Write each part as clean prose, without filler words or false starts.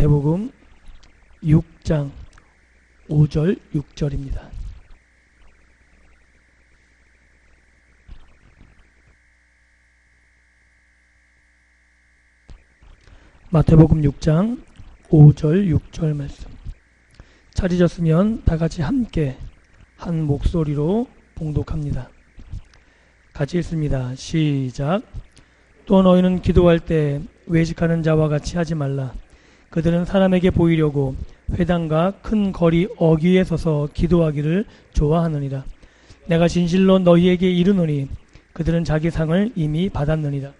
마태복음 6장 5절 6절입니다. 마태복음 6장 5절 6절 말씀. 찾으셨으면 다같이 함께 한 목소리로 봉독합니다. 같이 읽습니다. 시작. 또 너희는 기도할 때 외식하는 자와 같이 하지 말라. 그들은 사람에게 보이려고 회당과 큰 거리 어귀에 서서 기도하기를 좋아하느니라. 내가 진실로 너희에게 이르노니 그들은 자기 상을 이미 받았느니라.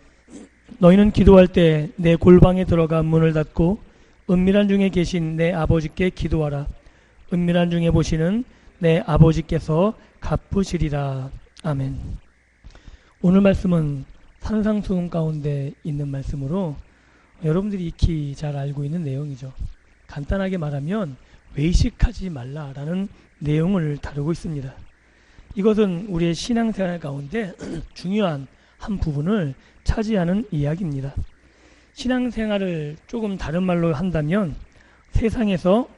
너희는 기도할 때 내 골방에 들어가 문을 닫고 은밀한 중에 계신 내 아버지께 기도하라. 은밀한 중에 보시는 내 아버지께서 갚으시리라. 아멘. 오늘 말씀은 산상수훈 가운데 있는 말씀으로 여러분들이 익히 잘 알고 있는 내용이죠. 간단하게 말하면 외식하지 말라라는 내용을 다루고 있습니다. 이것은 우리의 신앙생활 가운데 중요한 한 부분을 차지하는 이야기입니다. 신앙생활을 조금 다른 말로 한다면 세상에서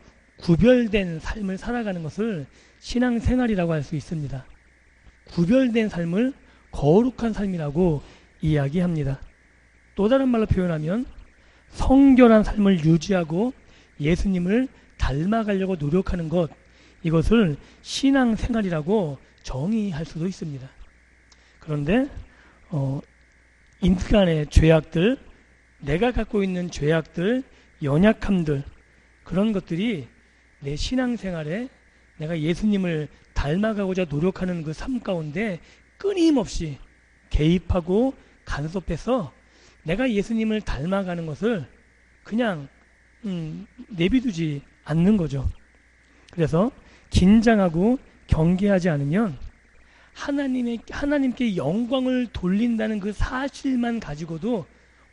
구별된 삶을 살아가는 것을 신앙생활이라고 할 수 있습니다. 구별된 삶을 거룩한 삶이라고 이야기합니다. 또 다른 말로 표현하면 성결한 삶을 유지하고 예수님을 닮아가려고 노력하는 것, 이것을 신앙생활이라고 정의할 수도 있습니다. 그런데 인간의 죄악들, 내가 갖고 있는 죄악들, 연약함들, 그런 것들이 내 신앙생활에 내가 예수님을 닮아가고자 노력하는 그 삶 가운데 끊임없이 개입하고 간섭해서 내가 예수님을 닮아가는 것을 그냥 내비두지 않는 거죠. 그래서 긴장하고 경계하지 않으면 하나님께 영광을 돌린다는 그 사실만 가지고도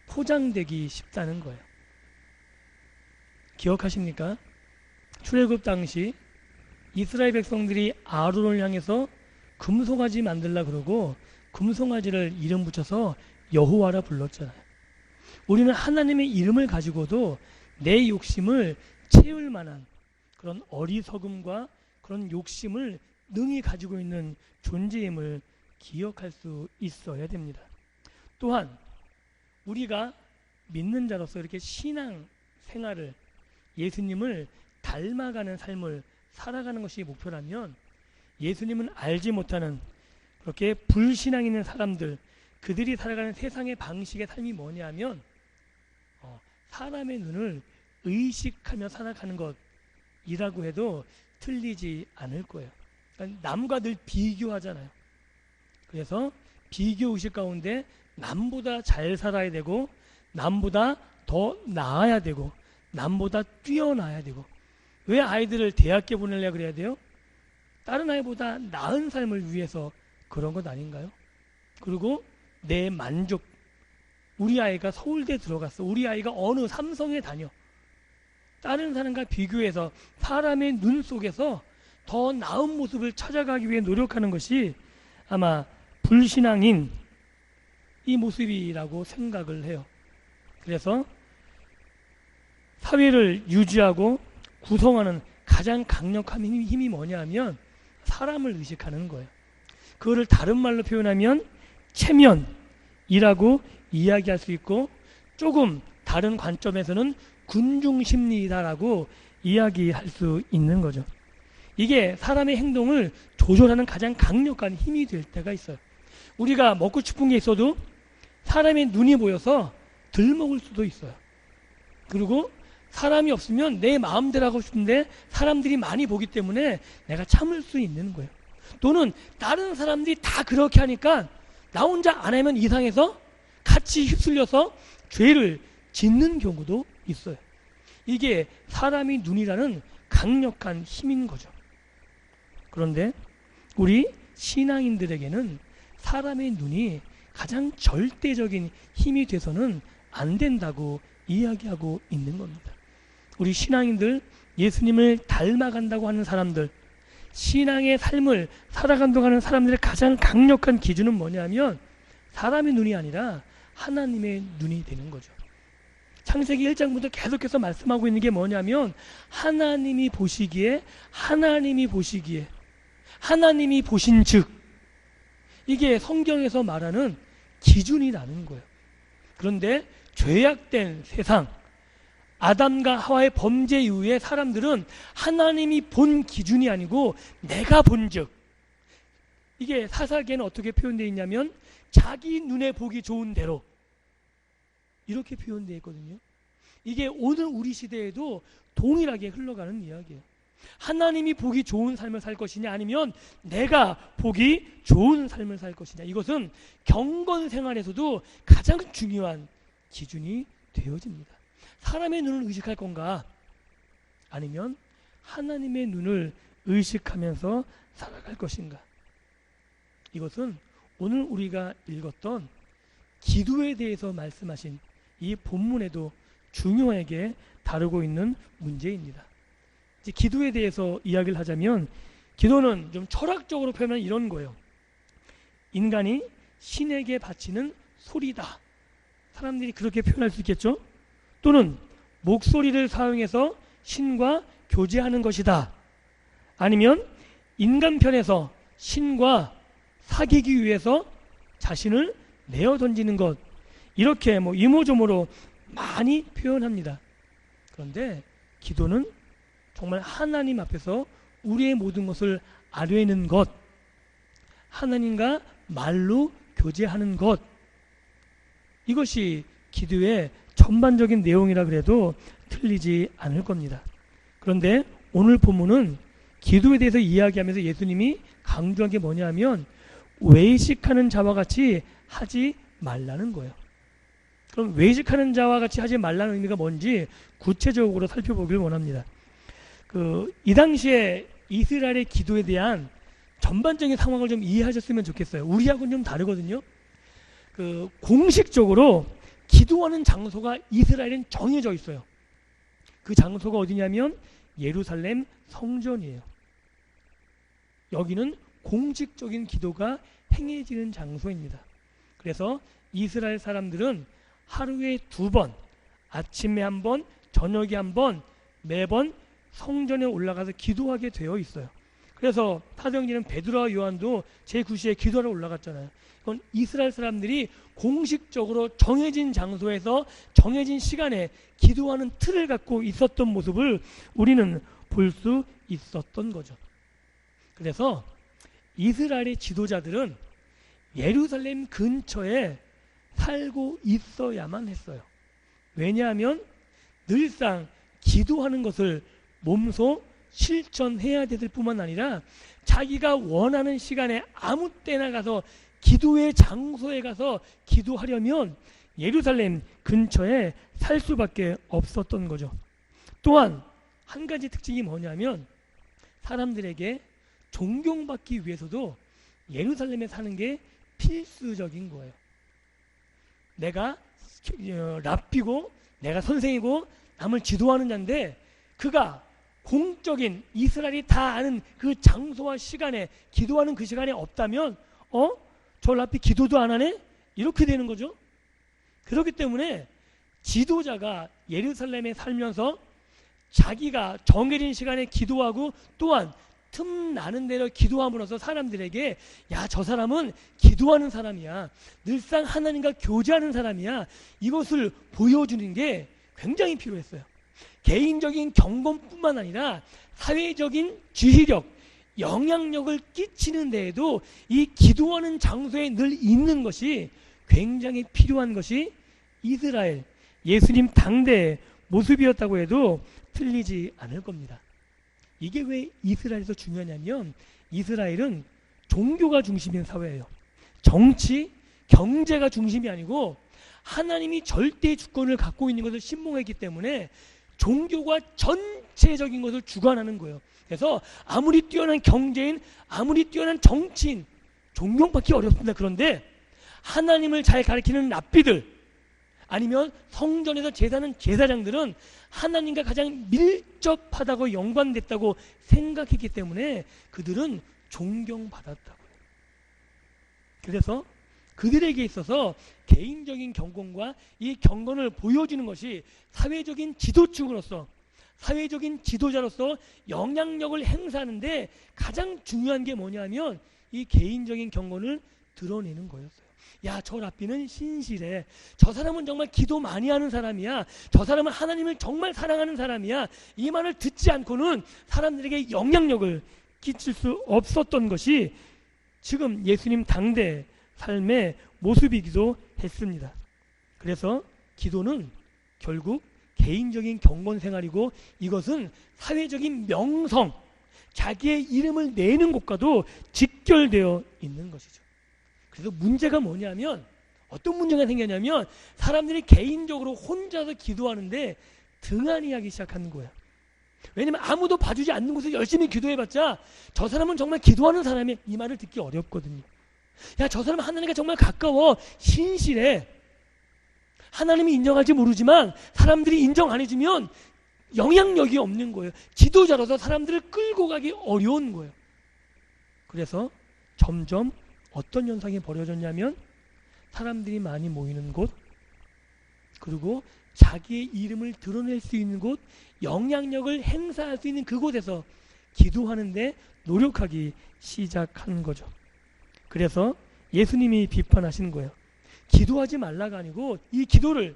포장되기 쉽다는 거예요. 기억하십니까? 출애굽 당시 이스라엘 백성들이 아론을 향해서 금송아지 만들라 그러고 금송아지를 이름 붙여서 여호와라 불렀잖아요. 우리는 하나님의 이름을 가지고도 내 욕심을 채울 만한 그런 어리석음과 그런 욕심을 능히 가지고 있는 존재임을 기억할 수 있어야 됩니다. 또한 우리가 믿는 자로서 이렇게 신앙 생활을, 예수님을 닮아가는 삶을 살아가는 것이 목표라면 예수님은 알지 못하는 그렇게 불신앙 있는 사람들, 그들이 살아가는 세상의 방식의 삶이 뭐냐 하면 사람의 눈을 의식하며 살아가는 것이라고 해도 틀리지 않을 거예요. 그러니까 남과 늘 비교하잖아요. 그래서 비교의식 가운데 남보다 잘 살아야 되고, 남보다 더 나아야 되고, 남보다 뛰어나야 되고. 왜 아이들을 대학교 보내려고 그래야 돼요? 다른 아이보다 나은 삶을 위해서 그런 것 아닌가요? 그리고 내 만족, 우리 아이가 서울대 들어갔어, 우리 아이가 어느 삼성에 다녀, 다른 사람과 비교해서 사람의 눈 속에서 더 나은 모습을 찾아가기 위해 노력하는 것이 아마 불신앙인 이 모습이라고 생각을 해요. 그래서 사회를 유지하고 구성하는 가장 강력한 힘이 뭐냐 하면 사람을 의식하는 거예요. 그거를 다른 말로 표현하면 체면이라고 이야기할 수 있고, 조금 다른 관점에서는 군중심리다라고 이야기할 수 있는 거죠. 이게 사람의 행동을 조절하는 가장 강력한 힘이 될 때가 있어요. 우리가 먹고 싶은 게 있어도 사람의 눈이 보여서 덜 먹을 수도 있어요. 그리고 사람이 없으면 내 마음대로 하고 싶은데 사람들이 많이 보기 때문에 내가 참을 수 있는 거예요. 또는 다른 사람들이 다 그렇게 하니까 나 혼자 안 하면 이상해서 같이 휩쓸려서 죄를 짓는 경우도 있어요. 이게 사람의 눈이라는 강력한 힘인 거죠. 그런데 우리 신앙인들에게는 사람의 눈이 가장 절대적인 힘이 돼서는 안 된다고 이야기하고 있는 겁니다. 우리 신앙인들, 예수님을 닮아간다고 하는 사람들, 신앙의 삶을 살아간다고 하는 사람들의 가장 강력한 기준은 뭐냐면 사람의 눈이 아니라 하나님의 눈이 되는 거죠. 창세기 1장부터 계속해서 말씀하고 있는 게 뭐냐면 하나님이 보시기에 하나님이 보신 즉, 이게 성경에서 말하는 기준이라는 거예요. 그런데 죄악된 세상, 아담과 하와의 범죄 이후에 사람들은 하나님이 본 기준이 아니고 내가 본 즉, 이게 사사기에는 어떻게 표현되어 있냐면 자기 눈에 보기 좋은 대로, 이렇게 표현되어 있거든요. 이게 오늘 우리 시대에도 동일하게 흘러가는 이야기예요. 하나님이 보기 좋은 삶을 살 것이냐, 아니면 내가 보기 좋은 삶을 살 것이냐, 이것은 경건 생활에서도 가장 중요한 기준이 되어집니다. 사람의 눈을 의식할 건가, 아니면 하나님의 눈을 의식하면서 살아갈 것인가. 이것은 오늘 우리가 읽었던 기도에 대해서 말씀하신 이 본문에도 중요하게 다루고 있는 문제입니다. 이제 기도에 대해서 이야기를 하자면, 기도는 좀 철학적으로 표현하면 이런 거예요. 인간이 신에게 바치는 소리다. 사람들이 그렇게 표현할 수 있겠죠? 또는 목소리를 사용해서 신과 교제하는 것이다. 아니면 인간 편에서 신과 사귀기 위해서 자신을 내어 던지는 것, 이렇게 이모저모로 많이 표현합니다. 그런데 기도는 정말 하나님 앞에서 우리의 모든 것을 아뢰는 것, 하나님과 말로 교제하는 것, 이것이 기도의 전반적인 내용이라 그래도 틀리지 않을 겁니다. 그런데 오늘 본문은 기도에 대해서 이야기하면서 예수님이 강조한 게 뭐냐면 외식하는 자와 같이 하지 말라는 거예요. 그럼 외식하는 자와 같이 하지 말라는 의미가 뭔지 구체적으로 살펴보길 원합니다. 이 당시에 이스라엘의 기도에 대한 전반적인 상황을 좀 이해하셨으면 좋겠어요. 우리하고는 좀 다르거든요. 공식적으로 기도하는 장소가 이스라엘엔 정해져 있어요. 그 장소가 어디냐면 예루살렘 성전이에요. 여기는 공식적인 기도가 행해지는 장소입니다. 그래서 이스라엘 사람들은 하루에 2번, 아침에 1번, 저녁에 1번, 매번 성전에 올라가서 기도하게 되어 있어요. 그래서 사도행전은 베드로와 요한도 제9시에 기도하러 올라갔잖아요. 이건 이스라엘 사람들이 공식적으로 정해진 장소에서 정해진 시간에 기도하는 틀을 갖고 있었던 모습을 우리는 볼 수 있었던 거죠. 그래서 이스라엘의 지도자들은 예루살렘 근처에 살고 있어야만 했어요. 왜냐하면 늘상 기도하는 것을 몸소 실천해야 될 뿐만 아니라 자기가 원하는 시간에 아무 때나 가서 기도의 장소에 가서 기도하려면 예루살렘 근처에 살 수밖에 없었던 거죠. 또한 한 가지 특징이 뭐냐면 사람들에게 존경받기 위해서도 예루살렘에 사는 게 필수적인 거예요. 내가 랍비고 내가 선생이고 남을 지도하는 자인데 그가 공적인 이스라엘이 다 아는 그 장소와 시간에 기도하는 그 시간에 없다면 저 랍비 기도도 안 하네? 이렇게 되는 거죠. 그렇기 때문에 지도자가 예루살렘에 살면서 자기가 정해진 시간에 기도하고 또한 틈나는 대로 기도함으로써 사람들에게 야, 저 사람은 기도하는 사람이야, 늘상 하나님과 교제하는 사람이야, 이것을 보여주는 게 굉장히 필요했어요. 개인적인 경건뿐만 아니라 사회적인 지휘력, 영향력을 끼치는 데에도 이 기도하는 장소에 늘 있는 것이 굉장히 필요한 것이 이스라엘, 예수님 당대의 모습이었다고 해도 틀리지 않을 겁니다. 이게 왜 이스라엘에서 중요하냐면 이스라엘은 종교가 중심인 사회예요. 정치, 경제가 중심이 아니고 하나님이 절대의 주권을 갖고 있는 것을 신봉했기 때문에 종교가 전체적인 것을 주관하는 거예요. 그래서 아무리 뛰어난 경제인, 아무리 뛰어난 정치인, 존경받기 어렵습니다. 그런데 하나님을 잘 가르치는 랍비들, 아니면 성전에서 제사하는 제사장들은 하나님과 가장 밀접하다고 연관됐다고 생각했기 때문에 그들은 존경받았다고요. 그래서 그들에게 있어서 개인적인 경건과 이 경건을 보여주는 것이 사회적인 지도층으로서, 사회적인 지도자로서 영향력을 행사하는데 가장 중요한 게 뭐냐면 이 개인적인 경건을 드러내는 거였어요. 야, 저 랍비는 신실해. 저 사람은 정말 기도 많이 하는 사람이야. 저 사람은 하나님을 정말 사랑하는 사람이야. 이 말을 듣지 않고는 사람들에게 영향력을 끼칠 수 없었던 것이 지금 예수님 당대 삶의 모습이기도 했습니다. 그래서 기도는 결국 개인적인 경건 생활이고 이것은 사회적인 명성, 자기의 이름을 내는 것과도 직결되어 있는 것이죠. 그래서 문제가 뭐냐면, 어떤 문제가 생겼냐면 사람들이 개인적으로 혼자서 기도하는데 등한히하기 시작하는 거예요. 왜냐면 아무도 봐주지 않는 곳에서 열심히 기도해봤자 저 사람은 정말 기도하는 사람이 이 말을 듣기 어렵거든요. 야, 저 사람은 하나님과 정말 가까워, 신실해. 하나님이 인정할지 모르지만 사람들이 인정 안 해주면 영향력이 없는 거예요. 지도자로서 사람들을 끌고 가기 어려운 거예요. 그래서 점점 어떤 현상이 벌어졌냐면 사람들이 많이 모이는 곳, 그리고 자기의 이름을 드러낼 수 있는 곳, 영향력을 행사할 수 있는 그곳에서 기도하는데 노력하기 시작하는 거죠. 그래서 예수님이 비판하시는 거예요. 기도하지 말라가 아니고 이 기도를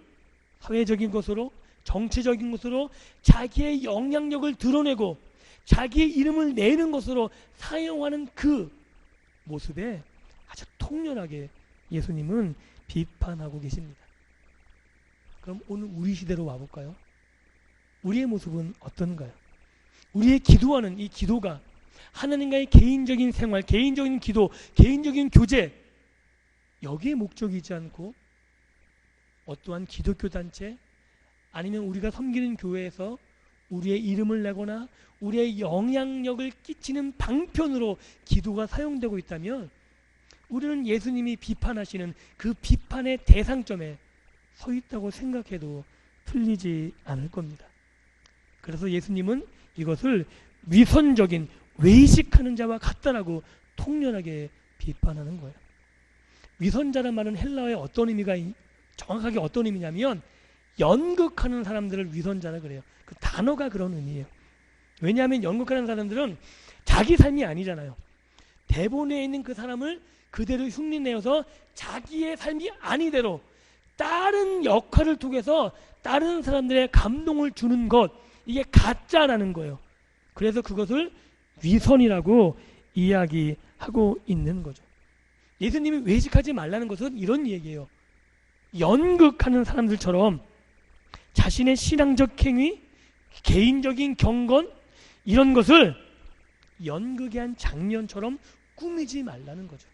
사회적인 것으로, 정치적인 것으로 자기의 영향력을 드러내고 자기의 이름을 내는 것으로 사용하는 그 모습에 아주 통렬하게 예수님은 비판하고 계십니다. 그럼 오늘 우리 시대로 와볼까요? 우리의 모습은 어떤가요? 우리의 기도하는 이 기도가 하나님과의 개인적인 생활, 개인적인 기도, 개인적인 교제, 여기에 목적이지 않고 어떠한 기독교 단체 아니면 우리가 섬기는 교회에서 우리의 이름을 내거나 우리의 영향력을 끼치는 방편으로 기도가 사용되고 있다면 우리는 예수님이 비판하시는 그 비판의 대상점에 서 있다고 생각해도 틀리지 않을 겁니다. 그래서 예수님은 이것을 위선적인 외식하는 자와 같다라고 통렬하게 비판하는 거예요. 위선자란 말은 헬라어의 어떤 의미가 정확하게 어떤 의미냐면 연극하는 사람들을 위선자라 그래요. 그 단어가 그런 의미예요. 왜냐하면 연극하는 사람들은 자기 삶이 아니잖아요. 대본에 있는 그 사람을 그대로 흉내내어서 자기의 삶이 아니대로 다른 역할을 통해서 다른 사람들의 감동을 주는 것, 이게 가짜라는 거예요. 그래서 그것을 위선이라고 이야기하고 있는 거죠. 예수님이 외식하지 말라는 것은 이런 얘기예요. 연극하는 사람들처럼 자신의 신앙적 행위, 개인적인 경건 이런 것을 연극의 한 장면처럼 꾸미지 말라는 거죠.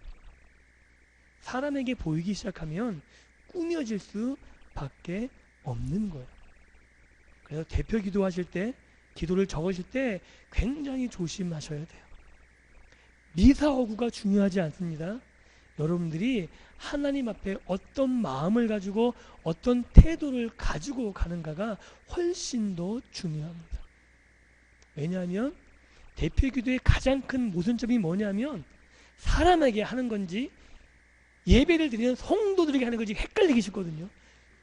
사람에게 보이기 시작하면 꾸며질 수밖에 없는 거예요. 그래서 대표 기도하실 때, 기도를 적으실 때 굉장히 조심하셔야 돼요. 미사오구가 중요하지 않습니다. 여러분들이 하나님 앞에 어떤 마음을 가지고 어떤 태도를 가지고 가는가가 훨씬 더 중요합니다. 왜냐하면 대표 기도의 가장 큰 모순점이 뭐냐면 사람에게 하는 건지 예배를 드리는 성도들에게 하는 건지 헷갈리기 쉽거든요.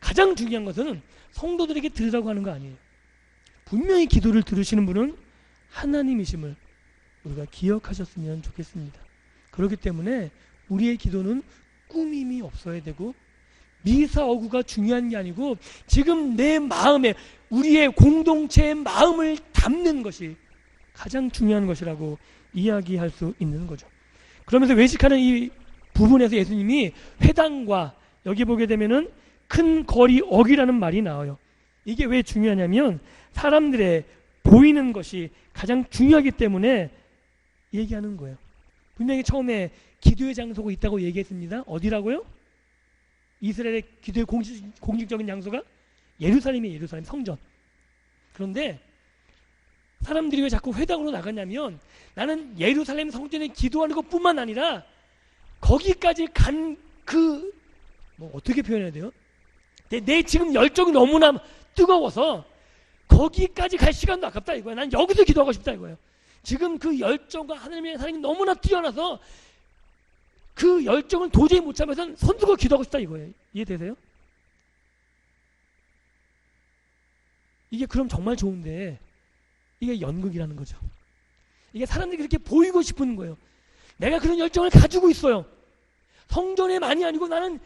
가장 중요한 것은 성도들에게 드리라고 하는 거 아니에요. 분명히 기도를 들으시는 분은 하나님이심을 우리가 기억하셨으면 좋겠습니다. 그렇기 때문에 우리의 기도는 꾸밈이 없어야 되고 미사오구가 중요한 게 아니고 지금 내 마음에 우리의 공동체의 마음을 담는 것이 가장 중요한 것이라고 이야기할 수 있는 거죠. 그러면서 외식하는 이 부분에서 예수님이 회당과 여기 보게 되면은 큰 거리 어기라는 말이 나와요. 이게 왜 중요하냐면 사람들의 보이는 것이 가장 중요하기 때문에 얘기하는 거예요. 분명히 처음에 기도의 장소가 있다고 얘기했습니다. 어디라고요? 이스라엘의 기도의 공식적인 장소가 예루살렘이에요. 예루살렘 성전. 그런데 사람들이 왜 자꾸 회당으로 나가냐면 나는 예루살렘 성전에 기도하는 것뿐만 아니라 거기까지 간 뭐 어떻게 표현해야 돼요? 내 지금 열정이 너무나 뜨거워서 거기까지 갈 시간도 아깝다 이거야. 난 여기서 기도하고 싶다 이거예요. 지금 그 열정과 하나님의 사랑이 너무나 뛰어나서 그 열정을 도저히 못 참아서 손 들고 기도하고 싶다 이거예요. 이해되세요? 이게 그럼 정말 좋은데 이게 연극이라는 거죠. 이게 사람들이 그렇게 보이고 싶은 거예요. 내가 그런 열정을 가지고 있어요. 성전에만이 아니고 나는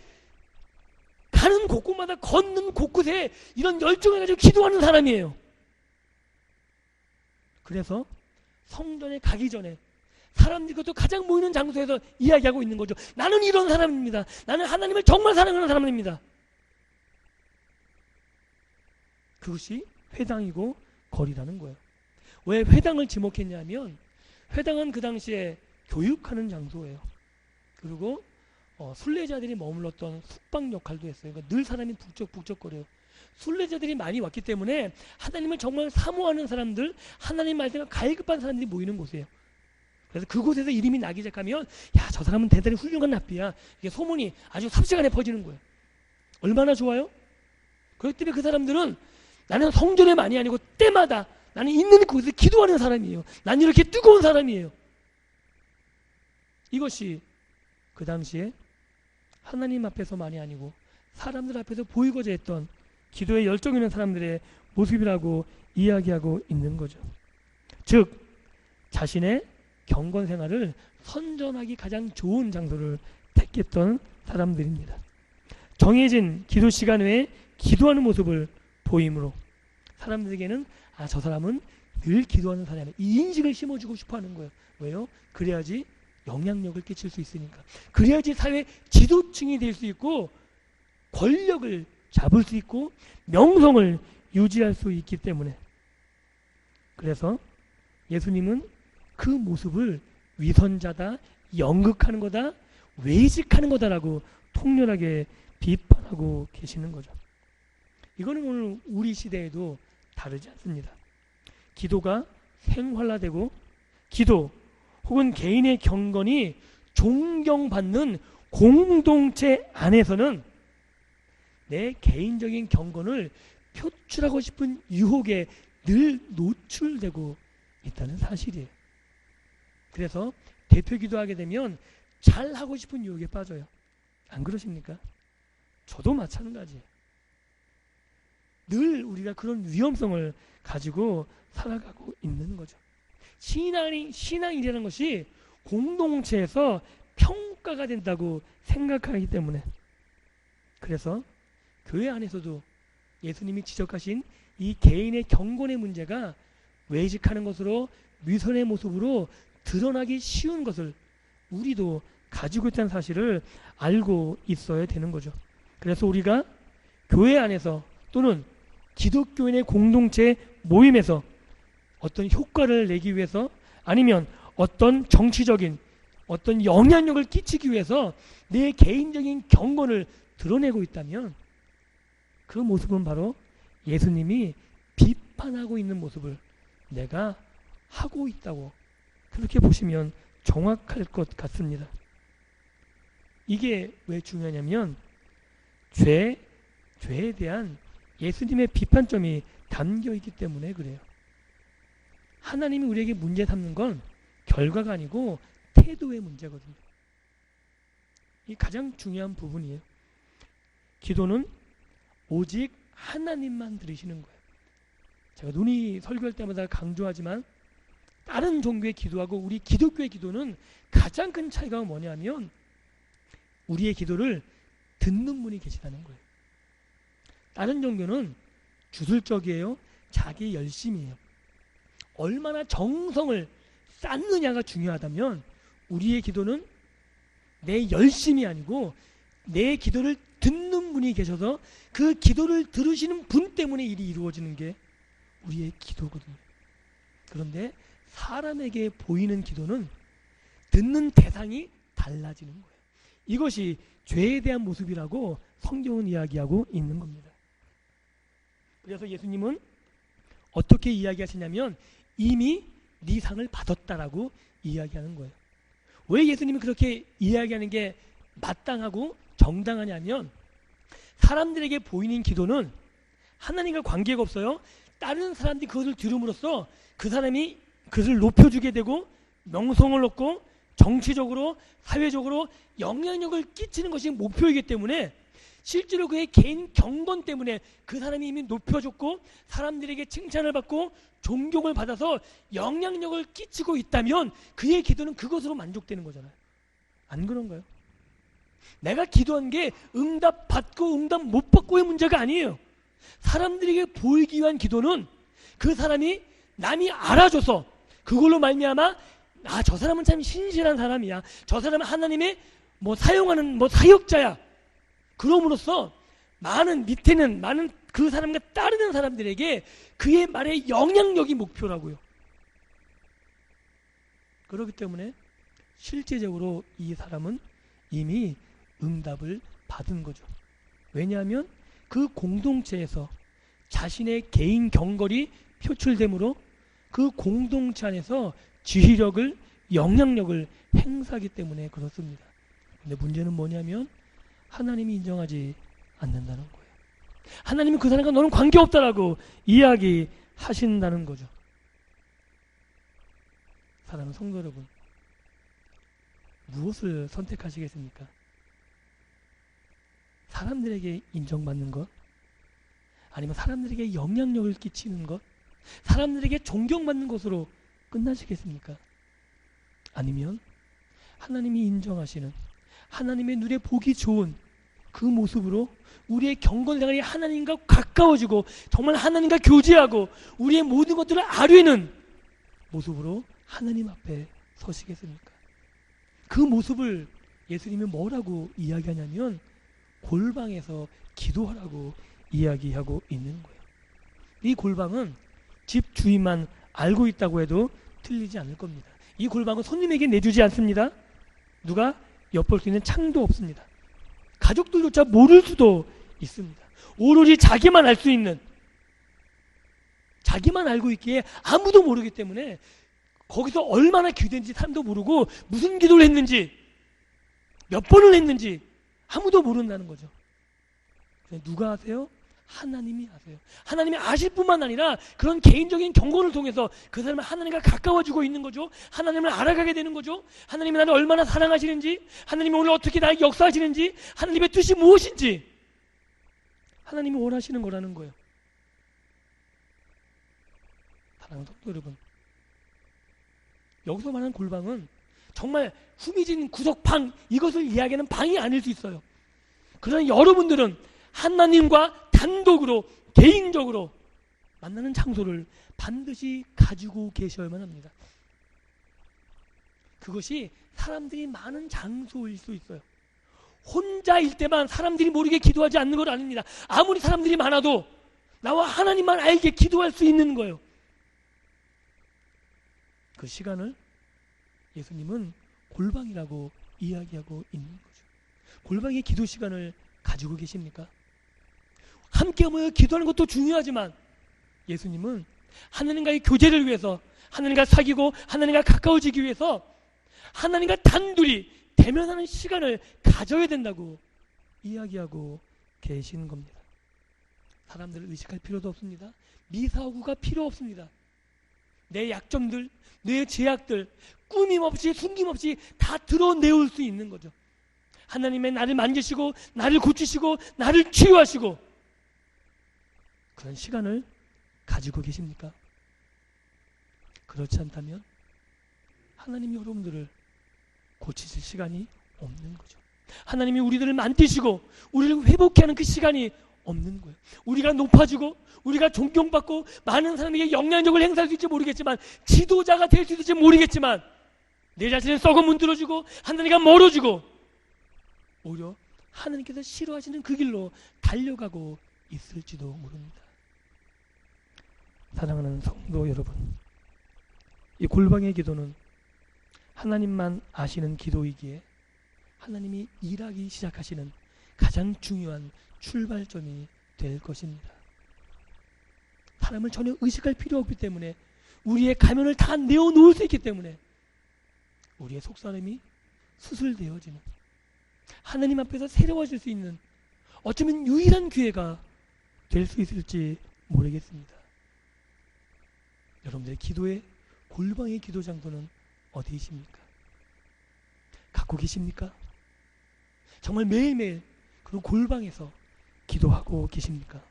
가는 곳곳마다 걷는 곳곳에 이런 열정을 가지고 기도하는 사람이에요. 그래서 성전에 가기 전에 사람들이 그것도 가장 모이는 장소에서 이야기하고 있는 거죠. 나는 이런 사람입니다. 나는 하나님을 정말 사랑하는 사람입니다. 그것이 회당이고 거리라는 거예요. 왜 회당을 지목했냐면 회당은 그 당시에 교육하는 장소예요. 그리고 순례자들이 머물렀던 숙박 역할도 했어요. 그러니까 늘 사람이 북적북적거려요. 순례자들이 많이 왔기 때문에 하나님을 정말 사모하는 사람들, 하나님 말씀에 갈급한 사람들이 모이는 곳이에요. 그래서 그곳에서 이름이 나기 시작하면 야, 저 사람은 대단히 훌륭한 랍비야. 이게 소문이 아주 삽시간에 퍼지는 거예요. 얼마나 좋아요? 그렇기 때문에 그 사람들은 나는 성전에 많이 아니고 때마다 나는 있는 곳에서 기도하는 사람이에요. 난 이렇게 뜨거운 사람이에요. 이것이 그 당시에 하나님 앞에서만이 아니고 사람들 앞에서 보이고자 했던 기도에 열정 있는 사람들의 모습이라고 이야기하고 있는 거죠. 즉 자신의 경건 생활을 선전하기 가장 좋은 장소를 택했던 사람들입니다. 정해진 기도 시간 외에 기도하는 모습을 보이므로 사람들에게는 저 사람은 늘 기도하는 사람이야. 이 인식을 심어주고 싶어하는 거예요. 왜요? 그래야지 영향력을 끼칠 수 있으니까. 그래야지 사회 지도층이 될 수 있고 권력을 잡을 수 있고 명성을 유지할 수 있기 때문에. 그래서 예수님은 그 모습을 위선자다, 연극하는 거다, 외식하는 거다라고 통렬하게 비판하고 계시는 거죠. 이거는 오늘 우리 시대에도 다르지 않습니다. 기도가 생활화되고 기도 혹은 개인의 경건이 존경받는 공동체 안에서는 내 개인적인 경건을 표출하고 싶은 유혹에 늘 노출되고 있다는 사실이에요. 그래서 대표 기도하게 되면 잘하고 싶은 유혹에 빠져요. 안 그러십니까? 저도 마찬가지예요. 늘 우리가 그런 위험성을 가지고 살아가고 있는 거죠. 신앙이라는 것이 공동체에서 평가가 된다고 생각하기 때문에. 그래서 교회 안에서도 예수님이 지적하신 이 개인의 경건의 문제가 외식하는 것으로 위선의 모습으로 드러나기 쉬운 것을 우리도 가지고 있다는 사실을 알고 있어야 되는 거죠. 그래서 우리가 교회 안에서 또는 기독교인의 공동체 모임에서 어떤 효과를 내기 위해서 아니면 어떤 정치적인 어떤 영향력을 끼치기 위해서 내 개인적인 경건을 드러내고 있다면 그 모습은 바로 예수님이 비판하고 있는 모습을 내가 하고 있다고 그렇게 보시면 정확할 것 같습니다. 이게 왜 중요하냐면 죄에 대한 예수님의 비판점이 담겨 있기 때문에 그래요. 하나님이 우리에게 문제 삼는 건 결과가 아니고 태도의 문제거든요. 이 가장 중요한 부분이에요. 기도는 오직 하나님만 들으시는 거예요. 제가 논의 설교할 때마다 강조하지만 다른 종교의 기도하고 우리 기독교의 기도는 가장 큰 차이가 뭐냐면 우리의 기도를 듣는 분이 계시다는 거예요. 다른 종교는 주술적이에요. 자기 열심이에요. 얼마나 정성을 쌓느냐가 중요하다면 우리의 기도는 내 열심이 아니고 내 기도를 듣는 분이 계셔서 그 기도를 들으시는 분 때문에 일이 이루어지는 게 우리의 기도거든요. 그런데 사람에게 보이는 기도는 듣는 대상이 달라지는 거예요. 이것이 죄에 대한 모습이라고 성경은 이야기하고 있는 겁니다. 그래서 예수님은 어떻게 이야기하시냐면 이미 네 상을 받았다라고 이야기하는 거예요. 왜 예수님이 그렇게 이야기하는 게 마땅하고 정당하냐면 사람들에게 보이는 기도는 하나님과 관계가 없어요. 다른 사람들이 그것을 들음으로써 그 사람이 그것을 높여주게 되고 명성을 얻고 정치적으로, 사회적으로 영향력을 끼치는 것이 목표이기 때문에 실제로 그의 개인 경건 때문에 그 사람이 이미 높여졌고 사람들에게 칭찬을 받고 존경을 받아서 영향력을 끼치고 있다면 그의 기도는 그것으로 만족되는 거잖아요. 안 그런가요? 내가 기도한 게 응답 받고 응답 못 받고의 문제가 아니에요. 사람들에게 보이기 위한 기도는 그 사람이 남이 알아줘서 그걸로 말미암아 저 사람은 참 신실한 사람이야, 저 사람은 하나님의 사용하는 사역자야, 그럼으로써 많은 밑에는 많은 그 사람과 따르는 사람들에게 그의 말의 영향력이 목표라고요. 그렇기 때문에 실제적으로 이 사람은 이미 응답을 받은 거죠. 왜냐하면 그 공동체에서 자신의 개인 경걸이 표출되므로 그 공동체 안에서 지휘력을, 영향력을 행사하기 때문에 그렇습니다. 근데 문제는 뭐냐면 하나님이 인정하지 않는다는 거예요. 하나님이 그 사람과 너는 관계없다라고 이야기하신다는 거죠. 사랑하는 성도 여러분, 무엇을 선택하시겠습니까? 사람들에게 인정받는 것? 아니면 사람들에게 영향력을 끼치는 것? 사람들에게 존경받는 것으로 끝나시겠습니까? 아니면 하나님이 인정하시는, 하나님의 눈에 보기 좋은 그 모습으로 우리의 경건생활이 하나님과 가까워지고 정말 하나님과 교제하고 우리의 모든 것들을 아뢰는 모습으로 하나님 앞에 서시겠습니까? 그 모습을 예수님이 뭐라고 이야기하냐면 골방에서 기도하라고 이야기하고 있는 거예요. 이 골방은 집 주인만 알고 있다고 해도 틀리지 않을 겁니다. 이 골방은 손님에게 내주지 않습니다. 누가 엿볼 수 있는 창도 없습니다. 가족들조차 모를 수도 있습니다. 오로지 자기만 알 수 있는, 자기만 알고 있기에 아무도 모르기 때문에 거기서 얼마나 기도했는지 사람도 모르고 무슨 기도를 했는지 몇 번을 했는지 아무도 모른다는 거죠. 누가 아세요? 하나님이 아세요. 하나님이 아실 뿐만 아니라 그런 개인적인 경건을 통해서 그 사람은 하나님과 가까워지고 있는 거죠. 하나님을 알아가게 되는 거죠. 하나님이 나를 얼마나 사랑하시는지, 하나님이 오늘 어떻게 나에게 역사하시는지, 하나님의 뜻이 무엇인지 하나님이 원하시는 거라는 거예요. 사랑하는 성도 여러분, 여기서 말하는 골방은 정말 후미진 구석방, 이것을 이야기하는 방이 아닐 수 있어요. 그러나 여러분들은 하나님과 단독으로 개인적으로 만나는 장소를 반드시 가지고 계셔야만 합니다. 그것이 사람들이 많은 장소일 수 있어요. 혼자일 때만 사람들이 모르게 기도하지 않는 걸 아닙니다. 아무리 사람들이 많아도 나와 하나님만 알게 기도할 수 있는 거예요. 그 시간을 예수님은 골방이라고 이야기하고 있는 거죠. 골방의 기도 시간을 가지고 계십니까? 함께 모여 기도하는 것도 중요하지만 예수님은 하나님과의 교제를 위해서, 하나님과 사귀고 하나님과 가까워지기 위해서 하나님과 단둘이 대면하는 시간을 가져야 된다고 이야기하고 계시는 겁니다. 사람들을 의식할 필요도 없습니다. 미사오구가 필요 없습니다. 내 약점들, 내 제약들 꾸밈없이 숨김없이 다 드러내올 수 있는 거죠. 하나님의 나를 만지시고 나를 고치시고 나를 치유하시고 그런 시간을 가지고 계십니까? 그렇지 않다면 하나님이 여러분들을 고치실 시간이 없는 거죠. 하나님이 우리들을 만드시고 우리를 회복케 하는 그 시간이 없는 거예요. 우리가 높아지고 우리가 존경받고 많은 사람에게 영향력을 행사할 수 있을지 모르겠지만, 지도자가 될 수 있을지 모르겠지만 내 자신을 썩어 문드러지고 하나님과 멀어지고 오히려 하나님께서 싫어하시는 그 길로 달려가고 있을지도 모릅니다. 사랑하는 성도 여러분, 이 골방의 기도는 하나님만 아시는 기도이기에 하나님이 일하기 시작하시는 가장 중요한 출발점이 될 것입니다. 사람을 전혀 의식할 필요 없기 때문에, 우리의 가면을 다 내어놓을 수 있기 때문에 우리의 속사람이 수술되어지는, 하나님 앞에서 새로워질 수 있는 어쩌면 유일한 기회가 될 수 있을지 모르겠습니다. 여러분들의 기도의 골방의 기도 장소는 어디이십니까? 갖고 계십니까? 정말 매일매일 그런 골방에서 기도하고 계십니까?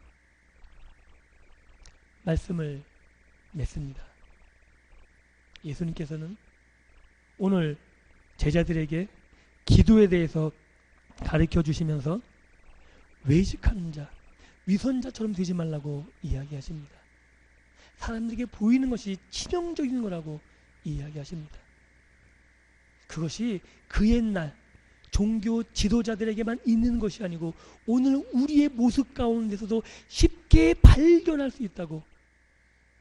말씀을 맺습니다. 예수님께서는 오늘 제자들에게 기도에 대해서 가르쳐 주시면서 외식하는 자, 위선자처럼 되지 말라고 이야기하십니다. 사람들에게 보이는 것이 치명적인 거라고 이야기하십니다. 그것이 그 옛날 종교 지도자들에게만 있는 것이 아니고 오늘 우리의 모습 가운데서도 쉽게 발견할 수 있다고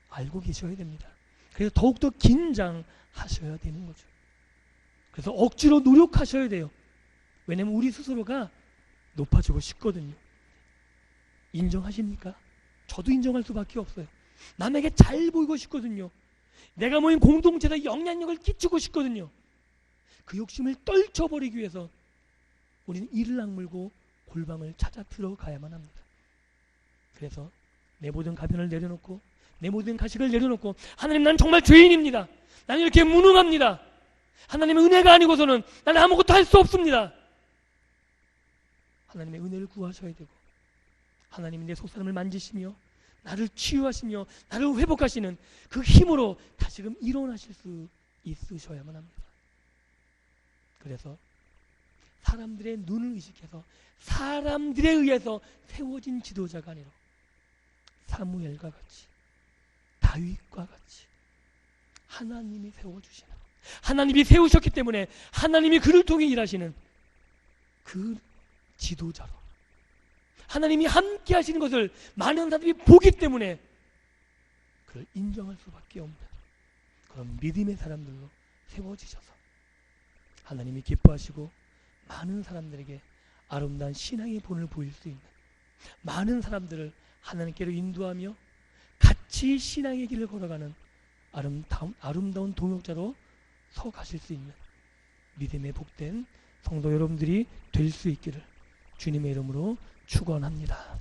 알고 계셔야 됩니다. 그래서 더욱더 긴장하셔야 되는 거죠. 그래서 억지로 노력하셔야 돼요. 왜냐하면 우리 스스로가 높아지고 싶거든요. 인정하십니까? 저도 인정할 수밖에 없어요. 남에게 잘 보이고 싶거든요. 내가 모인 공동체에 영향력을 끼치고 싶거든요. 그 욕심을 떨쳐버리기 위해서 우리는 이를 악물고 골방을 찾아 들어가야만 합니다. 그래서 내 모든 가변을 내려놓고 내 모든 가식을 내려놓고 하나님, 난 정말 죄인입니다. 나는 이렇게 무능합니다. 하나님의 은혜가 아니고서는 나는 아무것도 할 수 없습니다. 하나님의 은혜를 구하셔야 되고 하나님이 내 속사람을 만지시며 나를 치유하시며 나를 회복하시는 그 힘으로 다시금 일어나실 수 있으셔야만 합니다. 그래서 사람들의 눈을 의식해서 사람들에 의해서 세워진 지도자가 아니라 사무엘과 같이 다윗과 같이 하나님이 세워주시는, 하나님이 세우셨기 때문에 하나님이 그를 통해 일하시는 그 지도자로 하나님이 함께 하시는 것을 많은 사람들이 보기 때문에 그를 인정할 수밖에 없는 그런 믿음의 사람들로 세워지셔서 하나님이 기뻐하시고 많은 사람들에게 아름다운 신앙의 본을 보일 수 있는, 많은 사람들을 하나님께로 인도하며 같이 신앙의 길을 걸어가는 아름다운 동역자로 서 가실 수 있는 믿음의 복된 성도 여러분들이 될 수 있기를 주님의 이름으로 축원합니다.